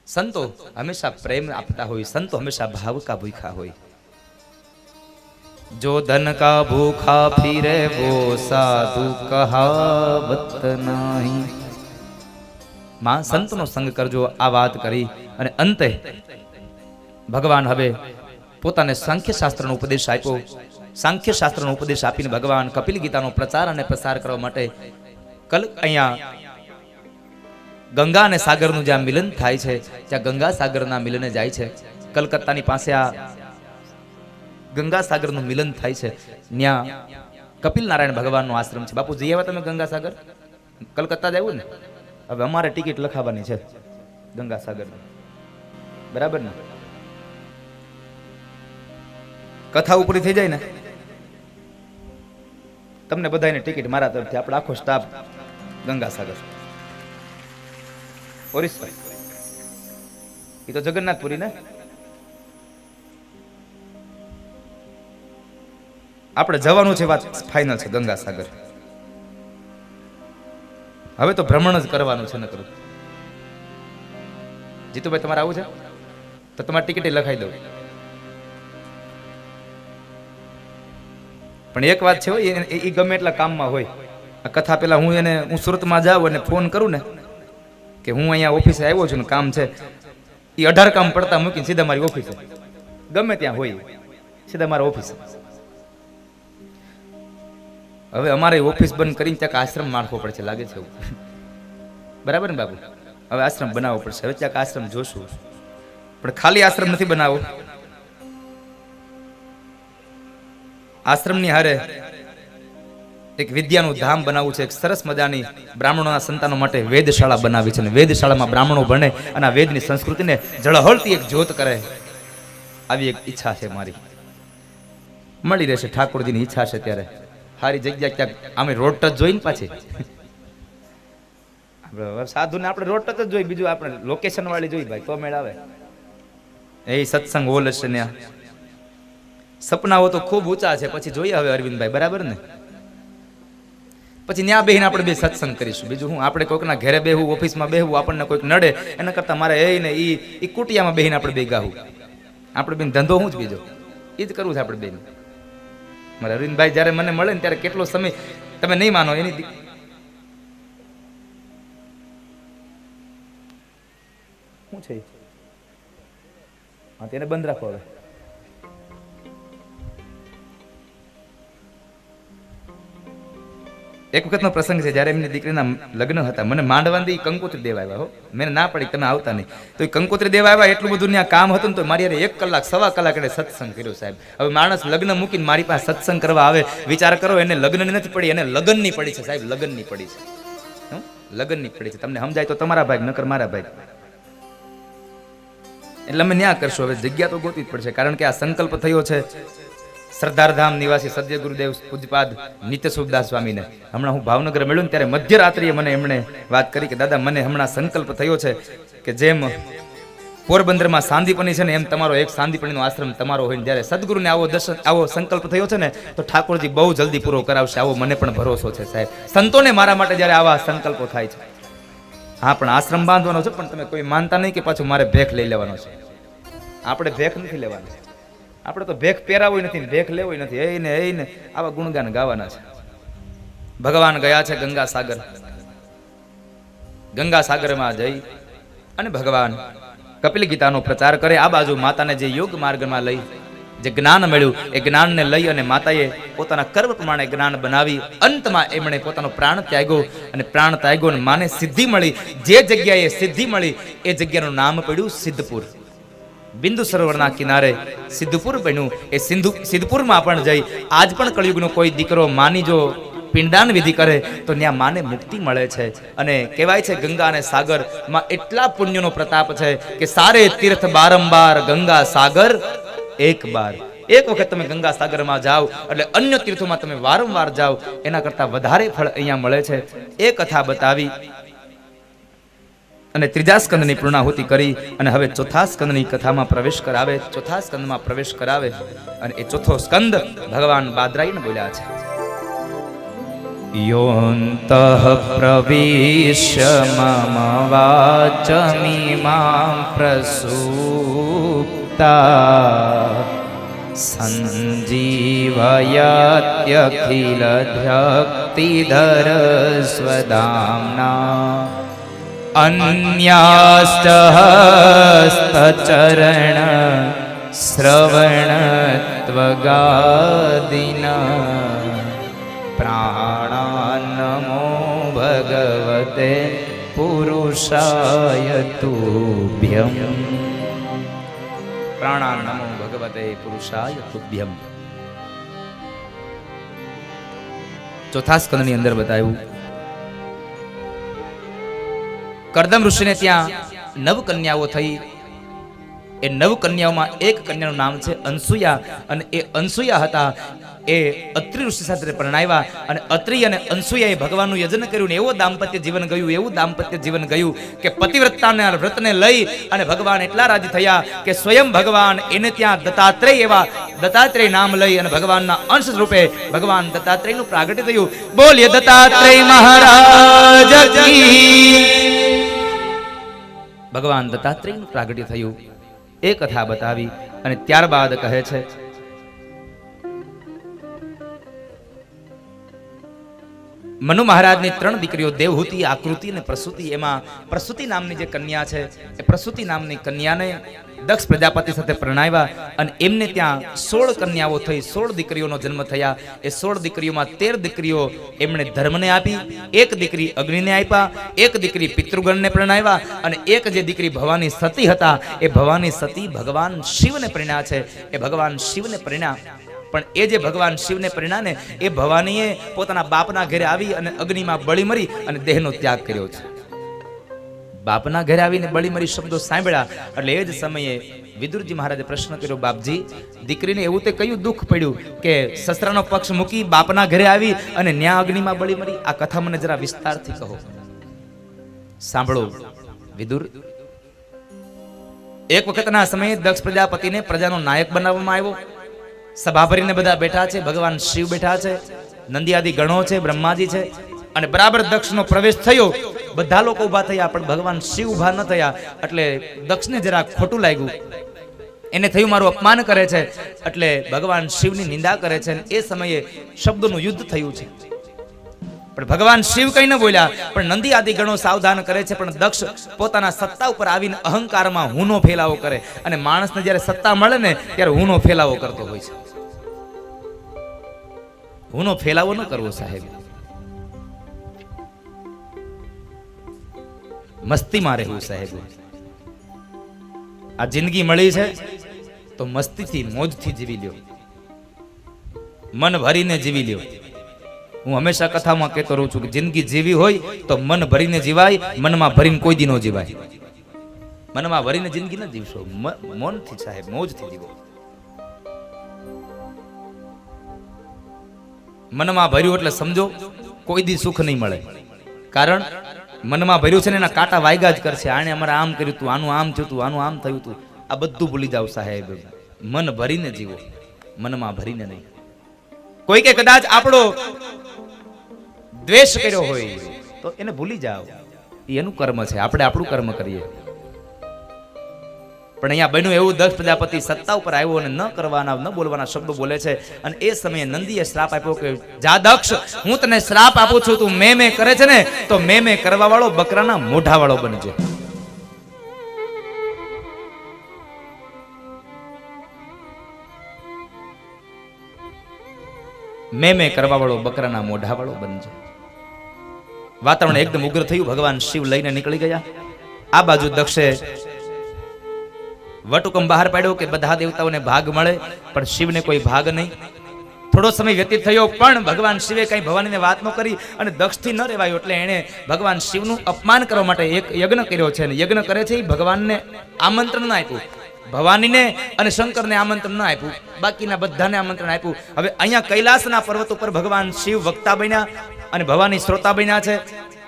સંતો હંમેશા પ્રેમ આપતા હોય, સંતો હંમેશા ભાવ કા ભૂખા હોય. જો ધન કા ભૂખા ફિરે વો સાધુ કહાવત નહીં. માં સંતનો સંગ કરજો, આ વાત કરી અને અંતે ભગવાન હવે પોતાને સાંખ્ય શાસ્ત્રનો ઉપદેશ આપ્યો. સાંખ્ય શાસ્ત્રનો ઉપદેશ આપીને ભગવાન કપિલ ગીતાનો પ્રચાર અને પ્રસાર કરવા માટે અહીંયા ગંગા અને સાગરનું જ્યાં મિલન થાય છે, ત્યાં ગંગા સાગરના મિલને જાય છે. કલકત્તાની પાસે આ ગંગા સાગરનું મિલન થાય છે. ત્યાં કપિલ નારાયણ ભગવાનનો આશ્રમ છે. બાપુ જઈ આવ્યા તમે ગંગા સાગર? કલકત્તા જ આવ્યું ને? હવે અમારે ટિકિટ લખાવવાની છે ગંગા સાગર, બરાબર ને? કથા ઉપરી થઈ જાય ને તમને બધાને ટિકિટ મારા તરફથી, આપણે આખો સ્ટાફ ગંગા સાગર. ઓરિસ્સા એ તો જગન્નાથપુરી ને, આપણે જવાનું છે, વાત ફાઇનલ છે ગંગા સાગર. હવે તો ભ્રમણ જ કરવાનું છે. ન કરું જીતુભાઈ, તમારે આવું છે તો તમારી ટિકિટ લખાઈ દઉં. પણ એક વાત છે, એ ગમે એટલા કામમાં હોય, આ કથા પેલા હું સુરતમાં જાઉં અને ફોન કરું ને કે હું અહીંયા ઓફિસે આવ્યો છું ને કામ છે, એ 18 કામ પડતા મૂકીને સીધા મારી ઓફિસે, ગમે ત્યાં હોય સીધા મારા ઓફિસે. હવે અમારે ઓફિસ બંધ કરીને ત્યાં આશ્રમ માળખવો પડશે, લાગે છે એવું, બરાબર ને બાબુ? હવે આશ્રમ બનાવવો પડશે. હવે ત્યાં આશ્રમ જોશું, પણ ખાલી આશ્રમ નથી બનાવવો. આશ્રમની હારે એક વિદ્યાનું ધામ બનાવવું છે. એક સરસ મજાની બ્રાહ્મણોના સંતાનો માટે વેદશાળા બનાવી છે, અને વેદશાળામાં બ્રાહ્મણો ભણે અને આ વેદની સંસ્કૃતિને ઝળહળતી એક જ્યોત કરે, આવી એક ઈચ્છા છે મારી. મળી રહેશે, ઠાકોરજીની ઈચ્છા છે ત્યારે સારી જગ્યા ક્યાંક. આમે રોડ ટચ જોઈને પાછી સાધુને આપણે રોડ ટચ જ જોઈ, બીજું આપણે લોકેશન વાળી જોઈ ભાઈ, તો મેળ આવે. એ સત્સંગ હોલ હશે ને. સપનાઓ તો ખૂબ ઊંચા છે, પછી જોઈએ હવે અરવિંદભાઈ, બરાબર ને? પછી ત્યાં બેહીને આપણે બે સત્સંગ કરીશું. બીજું હું, આપણે કોઈકના ઘરે બેહવું, ઓફિસમાં બેહવું, આપણને કોઈક નડે એના કરતા મારે એ કુટિયામાં બેહીને આપણે બે ગાવું. આપણે બેન ધંધો હું જ બીજો એ જ કરવું છે આપણે બેન. મારા અરવિંદભાઈ જ્યારે મને મળે ને ત્યારે કેટલો સમય, તમે નહીં માનો, એની શું છે હા તેને બંધ રાખો. હવે એક વખતનો પ્રસંગ છે, જ્યારે એમની દીકરીના લગ્ન હતા, મને માંડવાની કંકોત્રી દેવા આવ્યા. હો, મેં ના પડી તમે આવતા નહીં, તો એ કંકોત્રી દેવા આવ્યા. એટલું બધું ત્યાં કામ હતું ને તો મારી યાર 1 કલાક 1.25 કલાક એને સત્સંગ કર્યો સાહેબ. હવે માણસ લગ્ન મૂકીને મારી પાસે સત્સંગ કરવા આવે, વિચાર કરો, એને લગ્નની નથી પડી, એને લગ્નની પડી છે સાહેબ, લગ્નની પડી છે, લગ્નની પડી છે. તમને સમજાય તો તમારા ભાઈ, નકર મારા ભાઈ. એટલે અમે ન્યા કરશું. હવે જગ્યા તો ગોતવી જ પડશે, કારણ કે આ સંકલ્પ થયો છે સરદારધામ નિવાસી સદ્ય ગુરુદેવ પૂજપાદ નિત્ય સુખદાસ સ્વામીને. હમણાં હું ભાવનગર મળ્યો ને ત્યારે મધ્યરાત્રિએ મને એમણે વાત કરી કે દાદા, મને હમણાં સંકલ્પ થયો છે કે જેમ પોરબંદરમાં સાંદીપની છે ને, એમ તમારો એક સાંદીપણીનો આશ્રમ તમારો હોય. જ્યારે સદગુરુને આવો સંકલ્પ થયો છે ને, તો ઠાકોરજી બહુ જલ્દી પૂરો કરાવશે, આવો મને પણ ભરોસો છે સાહેબ. સંતોને મારા માટે જ્યારે આવા સંકલ્પો થાય છે. હા, પણ આશ્રમ બાંધવાનો છે, પણ તમે કોઈ માનતા નહીં કે પાછું મારે ભેખ લઈ લેવાનો છે. આપણે ભેખ નથી લેવાની, આપણે તો ભેખ પહેરાવો નથી, ભેખ લેવો નથી. એને આવા ગુણગાન ગાવાના છે. ભગવાન ગયા છે ગંગા સાગર. ગંગા સાગરમાં જઈ અને ભગવાન કપિલ ગીતાનો પ્રચાર કરે. આ બાજુ માતાને જે યોગ માર્ગમાં લઈ જે જ્ઞાન મળ્યું, એ જ્ઞાનને લઈ અને માતાએ પોતાના કર્મ પ્રમાણે જ્ઞાન બનાવી અંતમાં એમણે પોતાનો પ્રાણ ત્યાગ્યો. અને પ્રાણ ત્યાગ્યો અને માને સિદ્ધિ મળી. જે જગ્યાએ સિદ્ધિ મળી એ જગ્યાનું નામ પડ્યું સિદ્ધપુર. બિંદુ સરોવરના કિનારે સિદ્ધપુર બન્યું. એ સિદ્ધપુરમાં પણ જઈ આજ પણ કળિયુગનો કોઈ દીકરો માની જો પિંડાન વિધિ કરે તો ત્યાં માને મુક્તિ મળે છે. અને કહેવાય છે ગંગા અને સાગર માં એટલા પુણ્યનો પ્રતાપ છે કે સારે તીર્થ બારંબાર, ગંગા સાગર એક બાર. એક વખત તમે ગંગા સાગરમાં જાઓ એટલે અન્ય તીર્થોમાં તમે વારંવાર જાઓ, એના કરતા વધારે ફળ અહીંયા મળે છે. એ કથા બતાવી અને ત્રીજા સ્કંદની પૂર્ણાહુતિ કરી અને હવે ચોથા સ્કંદની કથામાં પ્રવેશ કરાવે. ચોથા સ્કંદમાં પ્રવેશ કરાવે અને એ ચોથો સ્કંદ ભગવાન બાદરાયણ બોલ્યા છે. યોऽन्तઃ પ્રવિશ્ય મમ વાચમિમાં પ્રસૂપ્તા સંજીવયત્યખિલધ્યક્તિધર સ્વદામ્ના અન્યાસ્તહસ્તચરણ શ્રવણત્વગાદિના પ્રાણાન્નમો ભગવતે પુરુષાય તુભ્યં. પ્રાણાન્નમો ભગવતે પુરુષાય તુભ્યં. ચોથા સ્કંદની અંદર બતાવ્યું કરદમ ઋષિને ત્યાં 9 કન્યાઓ થઈ. એ 9 કન્યાઓમાં એક કન્યાનું નામ છે અનસુયા, અને એ અનસુયા હતા એ અત્રિ ઋષિ સાથે પરણાવ્યા, અને અત્રિ અને અનસુયાએ ભગવાનનું યજન કર્યું ને એવું દાંપત્ય જીવન ગયું, એવું દાંપત્ય જીવન ગયું કે પતિવ્રતાના વ્રતને લઈ અને ભગવાન એટલા રાજી થયા કે સ્વયં ભગવાન એને ત્યાં દત્તાત્રેય એવા દત્તાત્રેય નામ લઈ અને ભગવાનના અંશ રૂપે ભગવાન દત્તાત્રેયનું પ્રાગટ્ય થયું. બોલીએ દત્તાત્રેય મહારાજ કી. ભગવાન દત્તાત્રેયનું પ્રાગટ્ય થયું એ કથા બતાવી અને ત્યારબાદ કહે છે મનુ મહારાજની 3 દીકરીઓ દેવહૂતિ, આકૃતિ અને પ્રસૂતિ. એમાં પ્રસૂતિ નામની જે કન્યા છે એ પ્રસૂતિ નામની કન્યાને દક્ષ પ્રજાપતિ સાથે પરણાવ્યા અને એમને ત્યાં 16 કન્યાઓ થઈ, 16 દીકરીઓનો જન્મ થયા. એ 16 દીકરીઓમાં 13 દીકરીઓ એમણે ધર્મને આપી, એક દીકરી અગ્નિને આપ્યા, એક દીકરી પિતૃગણને પરણાવ્યા અને એક જે દીકરી ભવાની સતી હતા એ ભવાની સતી ભગવાન શિવને પરણ્યા છે. એ ભગવાન શિવને પરણ્યા, પણ એ જે ભગવાન શિવને પરણ્યા ને એ ભવાનીએ પોતાના બાપના ઘરે આવી અને અગ્નિમાં બળી મરી અને દેહનો ત્યાગ કર્યો છે. બાપના ઘરે આવીને બળી મરી શબ્દો સાંભળ્યા એટલે એ જ સમયે વિદુરજી મહારાજે પ્રશ્ન કર્યો, બાપજી દીકરીને એવું તે કયું દુઃખ પડ્યું કે સસરાનો પક્ષ મૂકી બાપના ઘરે આવી અને ન્યા અગ્નિમાં બળી મરી? આ કથા મને જરા વિસ્તારથી કહો. સાંભળો વિદુર. એક વખતના સમયે દક્ષ પ્રજાપતિને પ્રજાનો નાયક બનાવવામાં આવ્યો. સભા ભરીને બધા બેઠા છે, ભગવાન શિવ બેઠા છે, નંદિયાદિ ગણો છે, બ્રહ્માજી છે, અને બરાબર દક્ષનો પ્રવેશ થયો. બધા લોકો ઊભા થયા પણ ભગવાન શિવ ઊભા ન થયા એટલે દક્ષને જરા ખોટું લાગ્યું. એને થયું મારું અપમાન કરે છે, એટલે ભગવાન શિવની નિંદા કરે છે. એ સમયે શબ્દોનું યુદ્ધ થયું છે, પણ ભગવાન શિવ કઈ ન બોલ્યા. પણ નંદી આદિ ગણો સાવધાન કરે છે, પણ દક્ષ પોતાના સત્તા ઉપર આવીને અહંકારમાં હુંનો ફેલાવો કરે. અને માણસને જ્યારે સત્તા મળે ને ત્યારે હુંનો ફેલાવો કરતો હોય છે. હુંનો ફેલાવો ન કરવો સાહેબ, મસ્તીમાં રહેવું સાહેબ. આ જિંદગી મળી છે તો મસ્તીથી મોજથી જીવી લ્યો, મન ભરીને જીવી લ્યો. હું હંમેશા કથામાં કહેતો રહું છું કે જિંદગી જીવી હોય તો મન ભરીને જીવાય, મનમાં ભરીને કોઈ દી ન જીવાય. મનમાં ભરીને જિંદગી ન જીવશો, મનથી સાહેબ મોજથી જીવો. મનમાં ભર્યું એટલે સમજો કોઈ દી સુખ નહીં મળે. કારણ મનમાં ભર્યું છે ને એના કાંટા વાગ્યા જ કરશે. આને અમારે આમ કર્યું હતું, આનું આમ થયું હતું, આનું આમ થયું હતું. આ બધું ભૂલી જાવ સાહેબ. મન ભરીને જીવો, મનમાં ભરીને નહીં. કોઈ કે કદાચ આપણો દ્વેષ કર્યો હોય તો એને ભૂલી જાઓ, એનું કર્મ છે, આપણે આપણું કર્મ કરીએ. પણ અહીંયા બન્યું એવું, દક્ષ પ્રજાપતિ સત્તા ઉપર આવ્યો અને ન કરવાના ન બોલવાના શબ્દો બોલે છે. અને એ સમયે નંદીએ શ્રાપ આપ્યો કે જા દક્ષ, હું તને શ્રાપ આપું છું, તું મેં કરે છે ને તો મેં કરવા વાળો બકરાના મોઢા વાળો બનજે. મેં કરવા વાળો બકરાના મોઢા વાળો બનજે. વાતાવરણ એકદમ ઉગ્ર થયું. ભગવાન શિવ લઈને નીકળી ગયા. આ બાજુ દક્ષે વટુકમ બહાર પાડ્યો કે બધા દેવતાઓને ભાગ મળે, પણ શિવને કોઈ ભાગ નહીં. થોડો સમય વ્યતીત થયો પણ ભગવાન શિવે કઈ ભવાનીને વાત ન કરી અને દક્ષથી ન રહેવાયો એટલે એણે ભગવાન શિવનું અપમાન કરવા માટે એક યજ્ઞ કર્યો છે. અને યજ્ઞ કરે છે એ ભગવાનને આમંત્રણ ન આપ્યું, ભવાનીને અને શંકરને આમંત્રણ ન આપ્યું, બાકીના બધાને આમંત્રણ આપ્યું. હવે અહીંયા કૈલાસના પર્વત ઉપર ભગવાન શિવ વક્તા બન્યા અને ભવાની શ્રોતા બન્યા છે.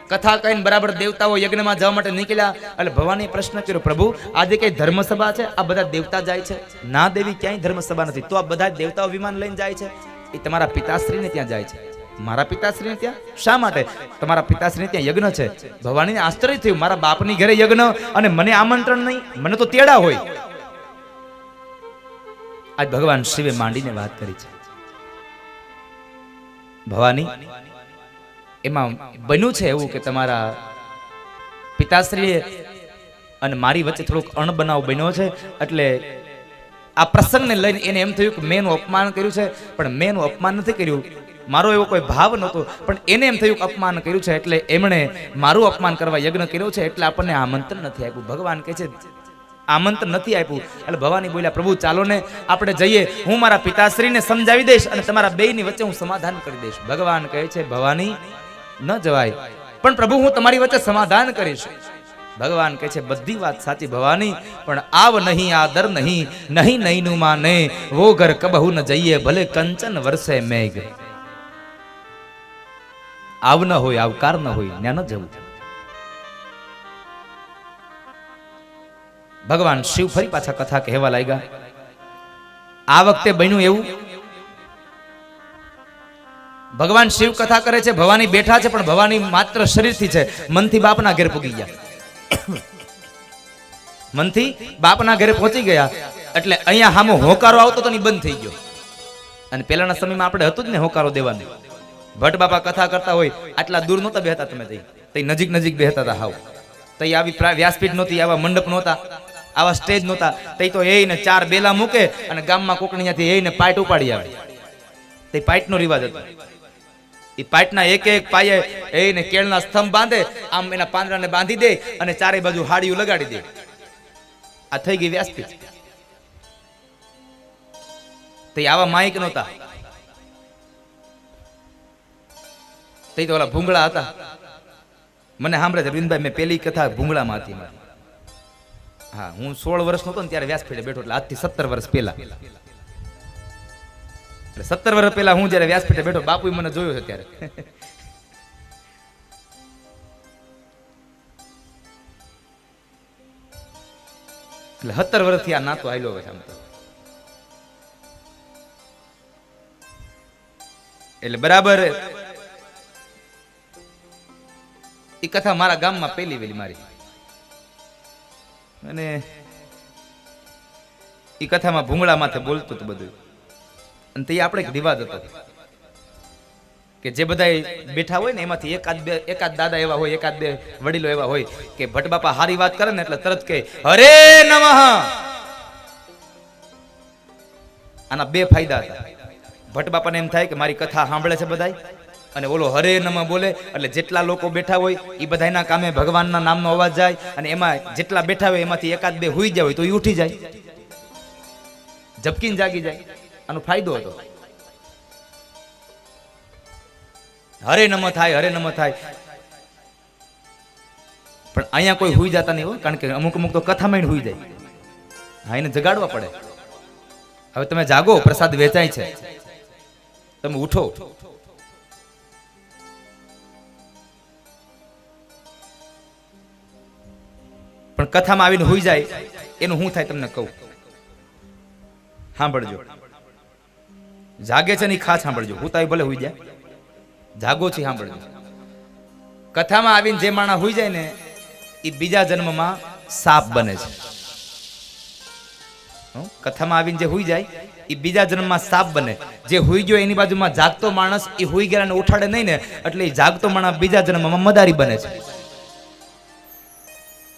કથા કહીને બરાબર દેવતાઓ યજ્ઞમાં જવા માટે નીકળ્યા. એટલે ભવાની પ્રશ્ન કર્યો, પ્રભુ આજે કઈ ધર્મસભા છે? આ બધા દેવતા જાય છે? ના દેવી, ક્યાંય ધર્મસભા નથી. તો આ બધા દેવતાઓ વિમાન લઈને જાય છે? એ તમારા પિતાશ્રીને ત્યાં જાય છે. મારા પિતાશ્રીને ત્યાં શા માટે? તમારા પિતાશ્રીને ત્યાં યજ્ઞ છે. ભવાનીને આશ્ચર્ય થયું, મારા બાપની ઘરે યજ્ઞ અને મને આમંત્રણ નહીં, મને તો તેડા હોય. આજ ભગવાન શિવે માંડીને વાત કરી છે. ભવાની, એમાં બન્યું છે એવું કે તમારા પિતાશ્રીએ અને મારી વચ્ચે થોડોક અણબનાવ બન્યો છે. એટલે આ પ્રસંગને લઈને એને એમ થયું કે મેં એનું અપમાન કર્યું છે, પણ મેં એનું અપમાન નથી કર્યું, મારો એવો કોઈ ભાવ નહોતો, પણ એને એમ થયું કે અપમાન કર્યું છે એટલે એમણે મારું અપમાન કરવા યજ્ઞ કર્યો છે, એટલે આપણને આમંત્રણ નથી આપ્યું. ભગવાન કહે છે આમંત્રણ નથી આપ્યું. એટલે ભવાની બોલ્યા, પ્રભુ ચાલો ને આપણે જઈએ, હું મારા પિતાશ્રીને સમજાવી દઈશ અને તમારા બેયની વચ્ચે હું સમાધાન કરી દઈશ. ભગવાન કહે છે ભવાની ન જવાય, પણ પ્રભુ હું તમારી વચ્ચે સમાધાન કરીશ. ભગવાન કહે છે બધી વાત સાચી ભવાની, પણ આવ નહીં આદર નહીં, નહીં નહીનું માને વો ઘર કબહુ ન જઈએ, ભલે કંચન વરસે મેઘ. આવ ન હોય, આવકાર ન હોય, ત્યાં ન જવું. ભગવાન શિવ ફરી પાછા કથા કહેવા લાગ્યા. આ વખતે બન્યું એવું, ભગવાન શિવ કથા કરે છે, ભવાની બેઠા છે, પણ ભવાની માત્ર શરીરથી છે, મનથી બાપના ઘરે પૂગી ગયા. મનથી બાપના ઘરે પહોંચી ગયા એટલે અહીંયા હામો હોકારો આવતો તો બંધ થઈ ગયો. અને પહેલાના સમયમાં આપણે હતું જ ને હોકારો દેવાનું. ભટ્ટ બાપા કથા કરતા હોય, આટલા દૂર નહોતા બેહતા, તમે તઈ નજીક નજીક બેહતા હતા. હાવ તઈ આવી વ્યાસપીઠ નહોતી, આવા મંડપ નહોતા, આવા સ્ટેજ નહોતા. તઈ તો એને 4 બેલા મૂકે અને ગામમાં કોકણીયાથી એને પાઇટ ઉપાડી આવે. તે પાઇટનો રિવાજ હતો. એ પાઇટના એક એક પાયે એને કેળના સ્તંભ બાંધે, આમ એના પાંદડાને બાંધી દે અને ચારે બાજુ હાડીઓ લગાડી દે. આ થઈ ગઈ વ્યાસપીઠ. તે આવા માઇક નહોતા. તે તો ઓલા ભૂંગળા હતા. મને સાંભળે છે અરવિંદભાઈ, મેં પેલી કથા ભૂંગળામાં હતી મારી. હા, હું 16 વર્ષ નહોતો ને ત્યારે વ્યાસપીઠે બેઠો, એટલે આજથી 17 વર્ષ પહેલા. એટલે 17 વર્ષ પહેલા હું જયારે વ્યાસપીઠે બેઠો, બાપુએ મને જોયો છે ત્યારે. એટલે 17 વર્ષથી આ નાતો આયલો હોય આમ તો. એટલે બરાબર એ કથા મારા ગામમાં પહેલી વેલી મારી. અને એ કથામાં ભૂંગળા માથે બોલતું હતું બધું. અને તે આપણે એક રિવાજ હતો કે જે બધા બેઠા હોય ને એમાંથી એકાદ દાદા એવા હોય, એકાદ બે વડીલો એવા હોય કે ભટ્ટ બાપા હારી વાત કરે ને એટલે તરત કહે હરે નમઃ. આના 2 ફાયદા હતા. ભટ્ટ બાપાને એમ થાય કે મારી કથા સાંભળે છે બધાય, અને ઓલો હરે નમઃ બોલે એટલે જેટલા લોકો બેઠા હોય એ બધાના કામે ભગવાનના નામનો અવાજ જાય, અને એમાં જેટલા બેઠા હોય એમાંથી એકાદ બે હુઈ જાય હોય તો એ ઉઠી જાય, ઝબકીને જાગી જાય. આનો ફાયદો હતો. હરે નમઃ થાય, હરે નમઃ થાય. પણ અહીંયા કોઈ હુઈ જતા નહીં હોય, કારણ કે અમુક અમુક તો કથામાં હુઈ જાય. હા, એને જગાડવા પડે. હવે તમે જાગો, પ્રસાદ વેચાય છે, તમે ઉઠો. પણ કથામાં આવીને હુઈ જાય એનું શું થાય તમને કહું. સાંભળજો, જાગે છે ને ખાસ સાંભળજો. હું તાઈ ભલે હુઈ જાય, જાગો છે સાંભળજો. કથામાં આવીને જે માણસ હુઈ જાય ને એ બીજા જન્મમાં સાપ બને છે. કથામાં આવીને જે હુઈ જાય એ બીજા જન્મમાં સાપ બને. જે હુઈ ગયો એની બાજુમાં જાગતો માણસ એ હુઈ ગયેલાને ઉઠાડે નહીં ને, એટલે એ જાગતો માણસ બીજા જન્મમાં મદારી બને છે.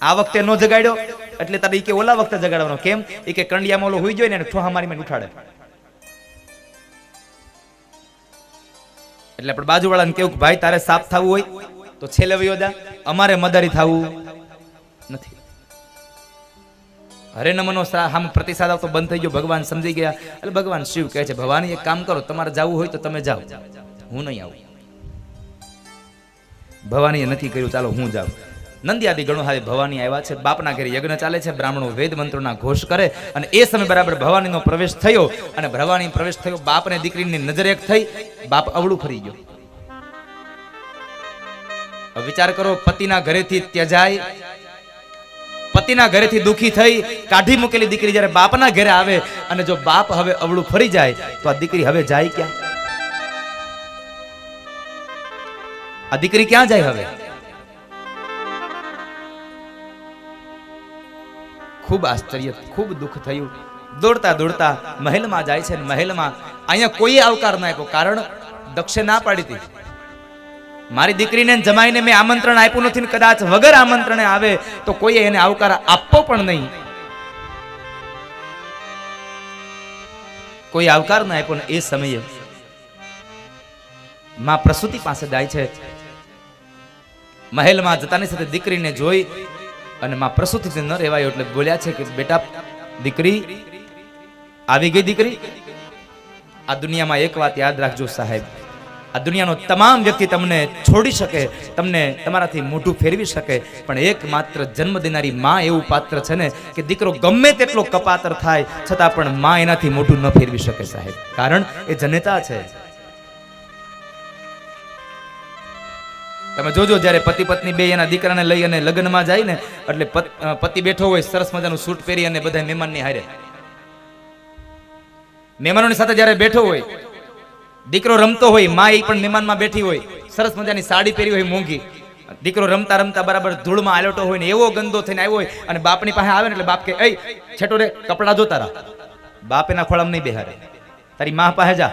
આ વખતે નો જગાડ્યો એટલે તારે કે ઓલા વખતે જગાડવાનો. કેમ? એ કે કંડિયામાં ઓલો હુઈ ગયો ને ઠોહા મારી મને ઉઠાડે. એટલે આપણે બાજુવાળાને કેવું કે ભાઈ તારે સાપ થવું હોય તો છેલ્લે વયો જા, અમારે મદારી થવું નથી. હરે નમનો સામ પ્રતિસાદ આવતો બંધ થઈ ગયો. ભગવાન સમજી ગયા. એટલે ભગવાન શિવ કહે છે ભવાની એક કામ કરો, તમારે જવું હોય તો તમે જાઓ, હું નહીં આવું. ભવાનીએ નથી કર્યું, ચાલો હું જાઉં. નંદિયાદી ગણો હારે ભવાની આવ્યા છે. બાપના ઘરે યજ્ઞ ચાલે છે, બ્રાહ્મણો વેદ મંત્રોના ઘોષ કરે, અને એ સમય બરાબર ભવાનીનો પ્રવેશ થયો. અને ભવાની પ્રવેશ થયો, બાપને દીકરીની નજર એક થઈ, બાપ અવળું ફરી ગયો. વિચાર કરો, પતિના ઘરેથી ત્યજાય, પતિના ઘરેથી દુખી થઈ કાઢી મૂકેલી દીકરી જ્યારે બાપના ઘરે આવે, અને જો બાપ હવે અવળું ફરી જાય તો આ દીકરી હવે જાય ક્યાં? આ દીકરી ક્યાં જાય હવે? ખૂબ આશ્ચર્ય, ખૂબ દુઃખ થયું. દોડતા દોડતા મહેલમાં જાય છે. મહેલમાં અહીંયા કોઈ આવકાર ના આપ્યો, કારણ દક્ષે ના પાડી હતી. મારી દીકરીને જમાઈને મેં આમંત્રણ આપ્યું નથી ને કદાચ વગર આમંત્રણે આવે તો કોઈએ એને આવકાર આપવો પણ નહીં. કોઈ આવકાર ના આપ્યો ને એ સમયે માં પ્રસૂતિ પાસે જાય છે. મહેલમાં જતાની સાથે દીકરીને જોઈ અને માં પ્રસૂતિથી ન રહેવાયો એટલે બોલ્યા છે કે બેટા દીકરી આવી ગઈ. દીકરી, આ દુનિયામાં એક વાત યાદ રાખજો સાહેબ, આ દુનિયાનો તમામ વ્યક્તિ તમને છોડી શકે, તમને તમારાથી મોઢું ફેરવી શકે, પણ એકમાત્ર જન્મ દેનારી માં એવું પાત્ર છે ને કે દીકરો ગમે તેટલો કપાતર થાય છતાં પણ માં એનાથી મોઢું ન ફેરવી શકે સાહેબ, કારણ એ જનેતા છે. તમે જોજો જ્યારે પતિ પત્ની બે એના દીકરાને લઈ અને લગ્નમાં જાય ને એટલે પતિ બેઠો હોય સરસ મજાનું સૂટ પહેરી અને બધા મહેમાનની હારે, મહેમાનોની સાથે જ્યારે બેઠો હોય, દીકરો રમતો હોય, માં એ પણ મહેમાનમાં બેઠી હોય, સરસ મજાની સાડી પહેરી હોય મોંઘી, દીકરો રમતા રમતા બરાબર ધૂળમાં આલોટો હોય ને એવો ગંદો થઈને આવ્યો હોય અને બાપની પાસે આવે ને એટલે બાપ કે એ છેટો રે કપડા જો તારા. બાપ એના ખોળામાં નહીં બેહારે, તારી માં પાસે જા.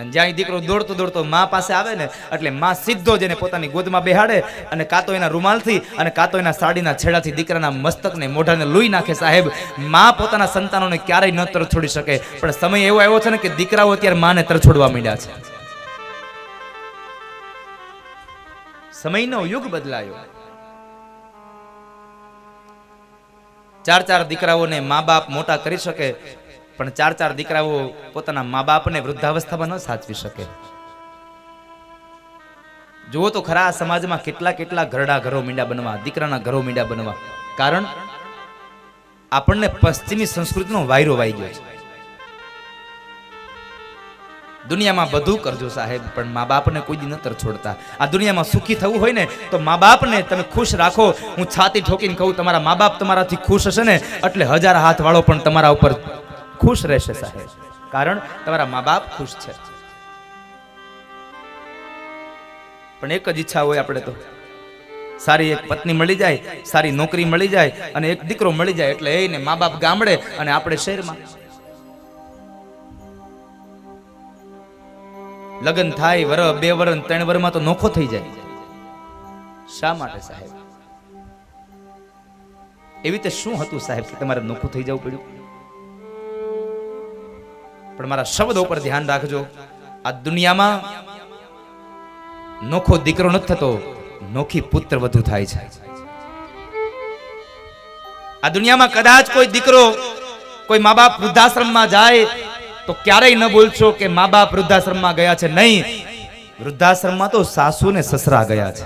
અને જ્યાં દીકરો દોડતો દોડતો માં પાસે આવે ને એટલે માં સીધો જ એને પોતાની ગોદમાં બેહાડે અને કાં તો એના રૂમાલથી અને કાં તો એના સાડીના છેડાથી દીકરાના મસ્તકને મોઢાને લૂઈ નાખે. સાહેબ, માં પોતાના સંતાનોને ક્યારેય ન તરછોડી શકે, પણ સમય એવો આવ્યો છે ને કે દીકરાઓ અત્યારે માને તરછોડવા માંડ્યા છે. સમયનો યુગ બદલાયો. 4 દીકરાઓને મા બાપ મોટા કરી શકે, પણ 4 દીકરાઓ પોતાના મા બાપને વૃદ્ધાવસ્થામાં ન સાચવી શકે. જુઓ તો ખરા સમાજમાં કેટલા ઘરડા ઘરો મીંડા બનવા, દીકરાના ઘરો મીંડા બનવા, કારણ આપણને પશ્ચિમી સંસ્કૃતિનો વાયરો વાઈ ગયો છે. દુનિયામાં બધું કરજો સાહેબ, પણ મા બાપને કોઈ દી ન તરછોડતા. આ દુનિયામાં સુખી થવું હોય ને તો મા બાપને તમે ખુશ રાખો. હું છાતી ઠોકીને કહું, તમારા મા બાપ તમારાથી ખુશ હશે ને એટલે 1000 હાથ વાળો પણ તમારા ઉપર ખુશ રહેશે સાહેબ, કારણ તમારા મા બાપ ખુશ છે. પણ એક જ ઈચ્છા હોય આપણે તો, સારી એક પત્ની મળી જાય, સારી નોકરી મળી જાય અને એક દીકરો મળી જાય એટલે એને મા બાપ ગામડે અને આપણે શહેરમાં. લગ્ન થાય વર 2 વર 3 વરમાં તો નોખો થઈ જાય. શા માટે સાહેબ? એવી રીતે શું હતું સાહેબ કે તમારે નોખું થઈ જવું પડ્યું? પણ મારા શબ્દો પર ધ્યાન રાખજો. આ દુનિયામાં નોખો દીકરો નથી થતો, નોખી પુત્ર વધુ થાય છે. આ દુનિયામાં કદાચ કોઈ દીકરો, કોઈ મા બાપ વૃદ્ધાશ્રમમાં જાય તો ક્યારેય ન બોલશો કે મા બાપ વૃદ્ધાશ્રમમાં ગયા છે. નહીં, વૃદ્ધાશ્રમમાં તો સાસુ ને સસરા ગયા છે.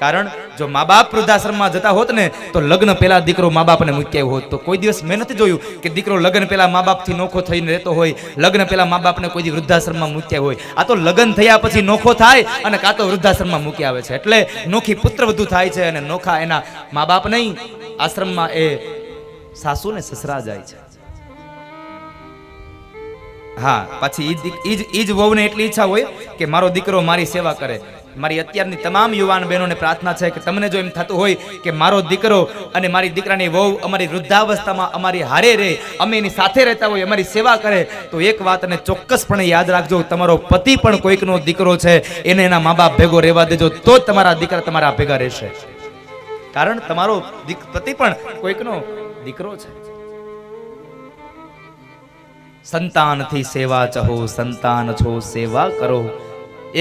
કારણ જો મા બાપ વૃદ્ધાશ્રમમાં જતા હોત ને તો લગ્ન પહેલા દીકરો મા બાપને મૂક્યા હોત. તો કોઈ દિવસ મેં નથી જોયું કે દીકરો લગ્ન પહેલા મા બાપથી નોખો થઈને રહેતો હોય, લગ્ન પહેલા મા બાપને કોઈ વૃદ્ધાશ્રમમાં મૂક્યા હોય. આ તો લગ્ન થયા પછી નોખો થાય અને કાં તો વૃદ્ધાશ્રમમાં મૂકી આવે છે. એટલે નોખી પુત્ર વધુ થાય છે અને નોખા એના મા બાપ નહીં, આશ્રમમાં એ સાસુ ને સસરા જાય છે. હા, પછી ઈ જ વહુને એટલી ઈચ્છા હોય કે મારો દીકરો મારી સેવા કરે. મારી અત્યારની તમામ યુવાન બહેનોને પ્રાર્થના છે કે તમને જો એમ થતું હોય કે મારો દીકરો અને મારી દીકરાની વહુ અમારી વૃદ્ધાવસ્થામાં અમારી હારે રહે, અમે એની સાથે રહેતા હોય, અમારી સેવા કરે, તો એક વાતને ચોક્કસપણે યાદ રાખજો, તમારો પતિ પણ કોઈકનો દીકરો છે, એને એના મા બાપ ભેગો રહેવા દેજો, તો જ તમારા દીકરા તમારા ભેગા રહેશે. કારણ તમારો પતિ પણ કોઈકનો દીકરો છે. સંતાનથી સેવા ચહો, સંતાન છો સેવા કરો.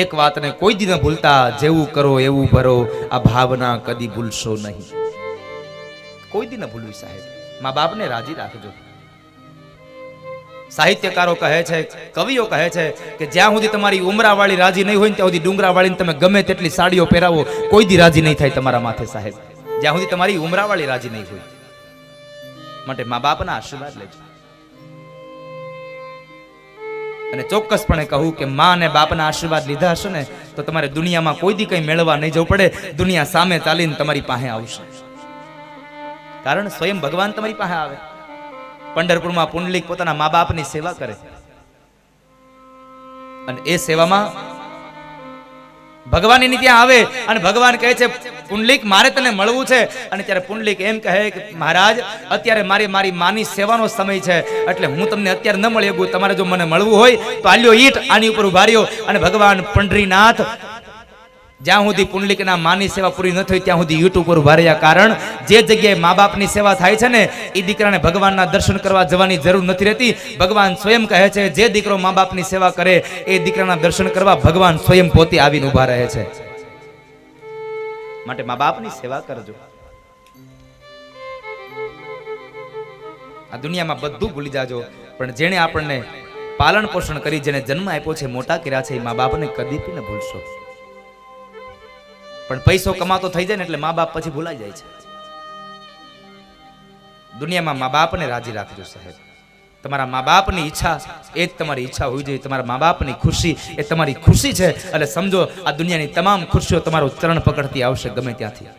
એક વાતને કોઈ દી ન ભૂલતા, જેવું કરો એવું ભરો, આ ભાવના કદી ભૂલશો નહીં. કોઈ દી ન ભૂલવી સાહેબ. મા બાપને રાજી રાખજો. સાહિત્યકારો કહે છે, કવિઓ કહે છે કે જ્યાં સુધી તમારી ઉમરાવાળી રાજી નહીં હોય ને ત્યાં સુધી ડુંગરાવાળીને તમે ગમે તેટલી સાડીઓ પહેરાવો, કોઈ દી રાજી નહીં થાય તમારા માથે સાહેબ, જ્યાં સુધી તમારી ઉમરાવાળી રાજી નહીં હોય. માટે મા બાપના આશીર્વાદ લેજો. અને ચોક્કસપણે કહું કે માં અને બાપના આશીર્વાદ લીધા હશે ને તો તમારે દુનિયામાં કોઈ દી કંઈ મેળવવા નહીં જવું પડે. દુનિયા સામે ચાલીને તમારી પાસે આવશે, કારણ સ્વયં ભગવાન તમારી પાસે આવે. પંઢરપુરમાં પુંડલિક પોતાના મા બાપની સેવા કરે અને એ સેવામાં ભગવાન એની ત્યાં આવે અને ભગવાન કહે છે પુંડલિક મારે તને મળવું છે અને ત્યારે પુંડલિક એમ કહે કે મહારાજ અત્યારે મારી માની સેવાનો સમય છે એટલે હું તમને અત્યારે ન મળી શકું, તમારે જો મને મળવું હોય તો આલ્યો ઈટ આની ઉપર ઉભા રહ્યો. અને ભગવાન પંઢરીનાથ જ્યાં સુધી પુંડલિકના માની સેવા પૂરી ન થઈ ત્યાં સુધી ઈટ ઉપર ઉભા રહ્યા. કારણ જે જગ્યાએ મા બાપની સેવા થાય છે ને એ દીકરાને ભગવાનના દર્શન કરવા જવાની જરૂર નથી રહેતી. ભગવાન સ્વયં કહે છે જે દીકરો મા બાપની સેવા કરે એ દીકરાના દર્શન કરવા ભગવાન સ્વયં પોતે આવીને ઉભા રહે છે. માટે મા બાપની સેવા કરજો. આ દુનિયામાં બધું ભૂલી જાજો, પણ જેણે આપણને પાલન પોષણ કરી, જેને જન્મ આપ્યો છે, મોટા કર્યા છે, એ મા બાપને કદી ન ભૂલશો. પણ પૈસો કમાતો થઈ જાય ને એટલે મા બાપ પછી ભૂલાઈ જાય છે. દુનિયામાં મા બાપને રાજી રાખજો સાહેબ. તમારા મા બાપની ઈચ્છા એ જ તમારી ઈચ્છા હોવી જોઈએ. તમારા મા બાપની ખુશી એ તમારી ખુશી છે. એટલે સમજો આ દુનિયાની તમામ ખુશીઓ તમારો ચરણ પકડતી આવશે ગમે ત્યાંથી.